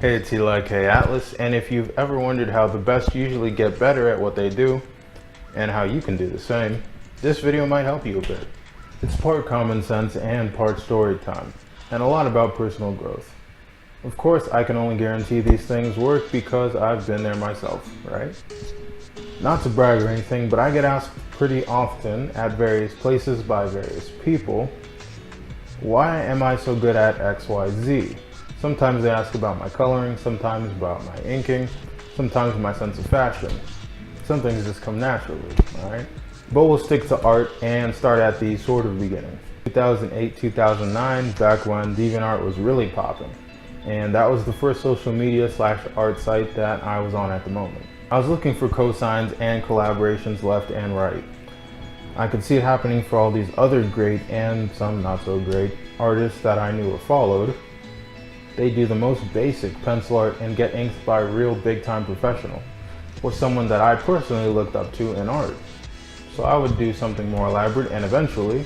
Hey, it's Eli K. Atlas, and if you've ever wondered how the best usually get better at what they do, and how you can do the same, this video might help you a bit. It's part common sense and part story time, and a lot about personal growth. Of course, I can only guarantee these things work because I've been there myself, right? Not to brag or anything, but I get asked pretty often at various places by various people, why am I so good at XYZ? Sometimes they ask about my coloring, sometimes about my inking, sometimes my sense of fashion. Some things just come naturally, alright? But we'll stick to art and start at the sort of beginning. 2008, 2009, back when DeviantArt was really popping. And that was the first social media / art site that I was on at the moment. I was looking for cosigns and collaborations left and right. I could see it happening for all these other great and some not so great artists that I knew or followed. They do the most basic pencil art and get inked by a real big time professional, or someone that I personally looked up to in art. So I would do something more elaborate and eventually,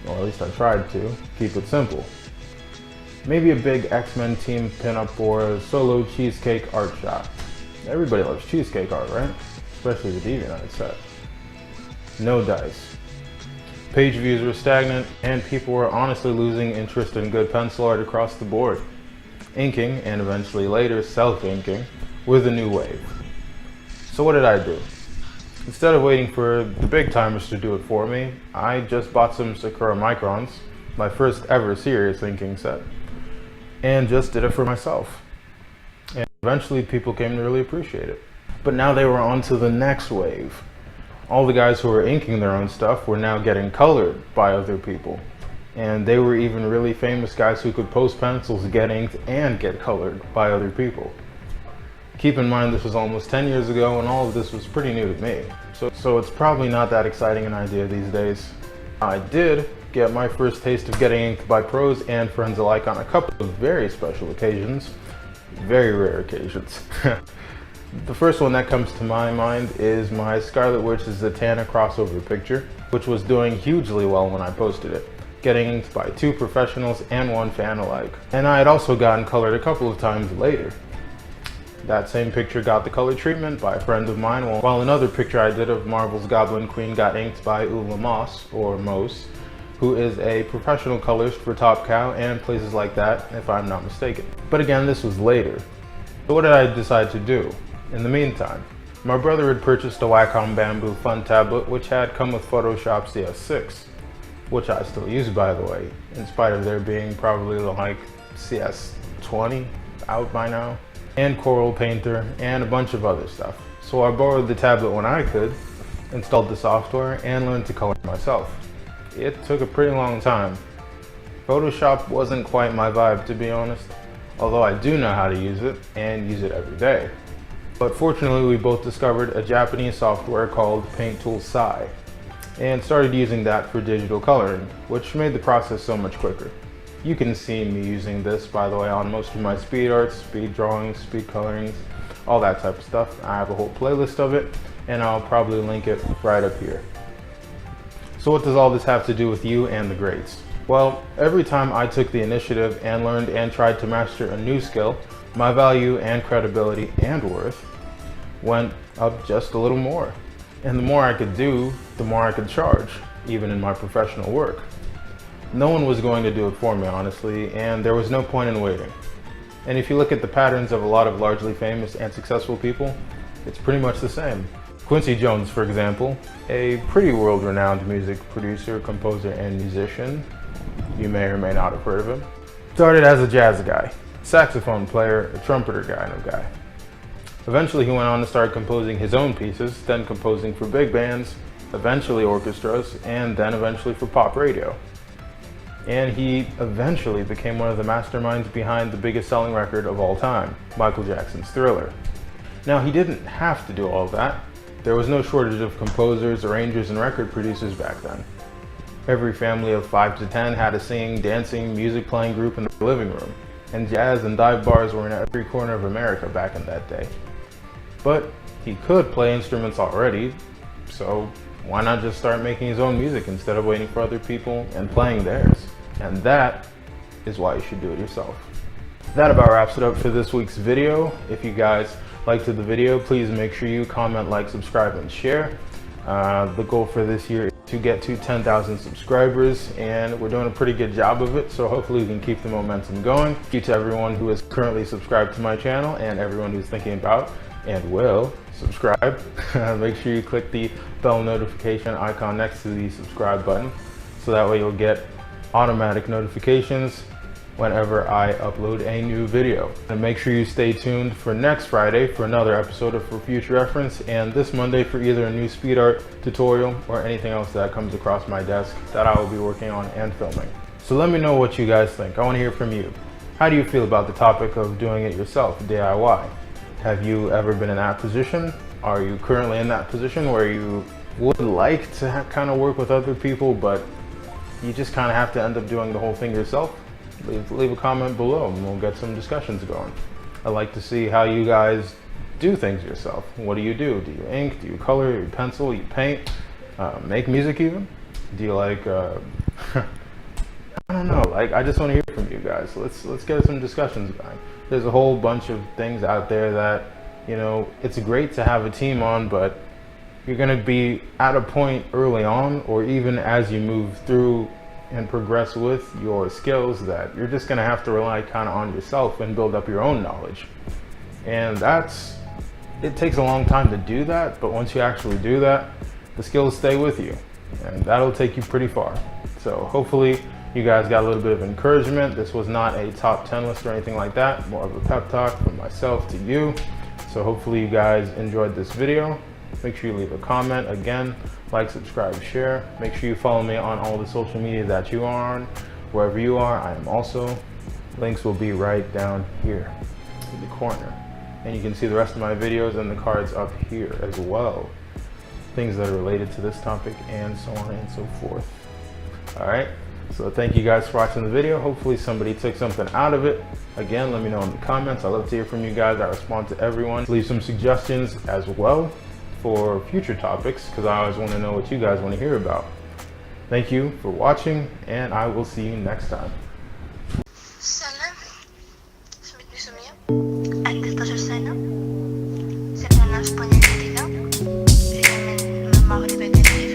or at least I tried to, keep it simple. Maybe a big X-Men team pinup or a solo cheesecake art shot. Everybody loves cheesecake art, right? Especially the DeviantArt set. No dice. Page views were stagnant and people were honestly losing interest in good pencil art across the board. Inking, and eventually later self-inking, were the new wave. So what did I do? Instead of waiting for the big timers to do it for me, I just bought some Sakura Microns, my first ever serious inking set, and just did it for myself. And eventually people came to really appreciate it. But now they were on to the next wave. All the guys who were inking their own stuff were now getting colored by other people. And they were even really famous guys who could post pencils, get inked, and get colored by other people. Keep in mind this was almost 10 years ago and all of this was pretty new to me. So it's probably not that exciting an idea these days. I did get my first taste of getting inked by pros and friends alike on a couple of very special occasions. Very rare occasions. The first one that comes to my mind is my Scarlet Witch Zatanna crossover picture, which was doing hugely well when I posted it, getting inked by 2 professionals and 1 fan alike. And I had also gotten colored a couple of times later. That same picture got the color treatment by a friend of mine, while another picture I did of Marvel's Goblin Queen got inked by Ula Moss, or Mose, who is a professional colorist for Top Cow and places like that, if I'm not mistaken. But again, this was later. So what did I decide to do? In the meantime, my brother had purchased a Wacom Bamboo Fun tablet which had come with Photoshop CS6, which I still use by the way, in spite of there being probably like CS20 out by now, and Coral Painter, and a bunch of other stuff. So I borrowed the tablet when I could, installed the software, and learned to color myself. It took a pretty long time. Photoshop wasn't quite my vibe, to be honest, although I do know how to use it, and use it every day. But fortunately, we both discovered a Japanese software called Paint Tool Sai, and started using that for digital coloring, which made the process so much quicker. You can see me using this, by the way, on most of my speed arts, speed drawings, speed colorings, all that type of stuff. I have a whole playlist of it, and I'll probably link it right up here. So what does all this have to do with you and the grades? Well, every time I took the initiative and learned and tried to master a new skill, my value and credibility and worth went up just a little more. And the more I could do, the more I could charge, even in my professional work. No one was going to do it for me, honestly, and there was no point in waiting. And if you look at the patterns of a lot of largely famous and successful people, it's pretty much the same. Quincy Jones, for example, a pretty world-renowned music producer, composer, and musician, you may or may not have heard of him, started as a jazz guy, saxophone player, a trumpeter kind of guy. Eventually he went on to start composing his own pieces, then composing for big bands, eventually orchestras, and then eventually for pop radio. And he eventually became one of the masterminds behind the biggest selling record of all time, Michael Jackson's Thriller. Now he didn't have to do all that. There was no shortage of composers, arrangers, and record producers back then. Every family of 5 to 10 had a singing, dancing, music playing group in the living room, and jazz and dive bars were in every corner of America back in that day. But he could play instruments already, so why not just start making his own music instead of waiting for other people and playing theirs? And that is why you should do it yourself. That about wraps it up for this week's video. If you guys liked the video, please make sure you comment, like, subscribe, and share. The goal for this year is to get to 10,000 subscribers, and we're doing a pretty good job of it, so hopefully we can keep the momentum going. Thank you to everyone who is currently subscribed to my channel and everyone who's thinking about and will subscribe. Make sure you click the bell notification icon next to the subscribe button, so that way you'll get automatic notifications whenever I upload a new video. And make sure you stay tuned for next Friday for another episode of For Future Reference, and this Monday for either a new speed art tutorial or anything else that comes across my desk that I will be working on and filming. So let me know what you guys think. I want to hear from you. How do you feel about the topic of doing it yourself, DIY? Have you ever been in that position? Are you currently in that position where you would like to kind of work with other people, but you just kind of have to end up doing the whole thing yourself? Leave a comment below and we'll get some discussions going. I'd like to see how you guys do things yourself. What do? Do you ink? Do you color? Do you pencil? You paint? Make music even? Do you like, I don't know, like, I just want to hear from you guys. Let's get some discussions going. There's a whole bunch of things out there that, you know, it's great to have a team on, but you're going to be at a point early on, or even as you move through and progress with your skills, that you're just going to have to rely kind of on yourself and build up your own knowledge. And it takes a long time to do that, but once you actually do that, the skills stay with you, and that'll take you pretty far. So hopefully you guys got a little bit of encouragement. This was not a top 10 list or anything like that, more of a pep talk from myself to you. So hopefully you guys enjoyed this video. Make sure you leave a comment. Again, like, subscribe, share. Make sure you follow me on all the social media that you are on. Wherever you are, I am also. Links will be right down here in the corner. And you can see the rest of my videos and the cards up here as well. Things that are related to this topic and so on and so forth. All right, so thank you guys for watching the video. Hopefully somebody took something out of it. Again, let me know in the comments. I love to hear from you guys. I respond to everyone. Leave some suggestions as well for future topics, because I always want to know what you guys want to hear about. Thank you for watching, and I will see you next time. Sana, summit ni Sumia. Andito sa sana. Sa tanas pa niya dito. Kaya naman, mama ko di ba dito?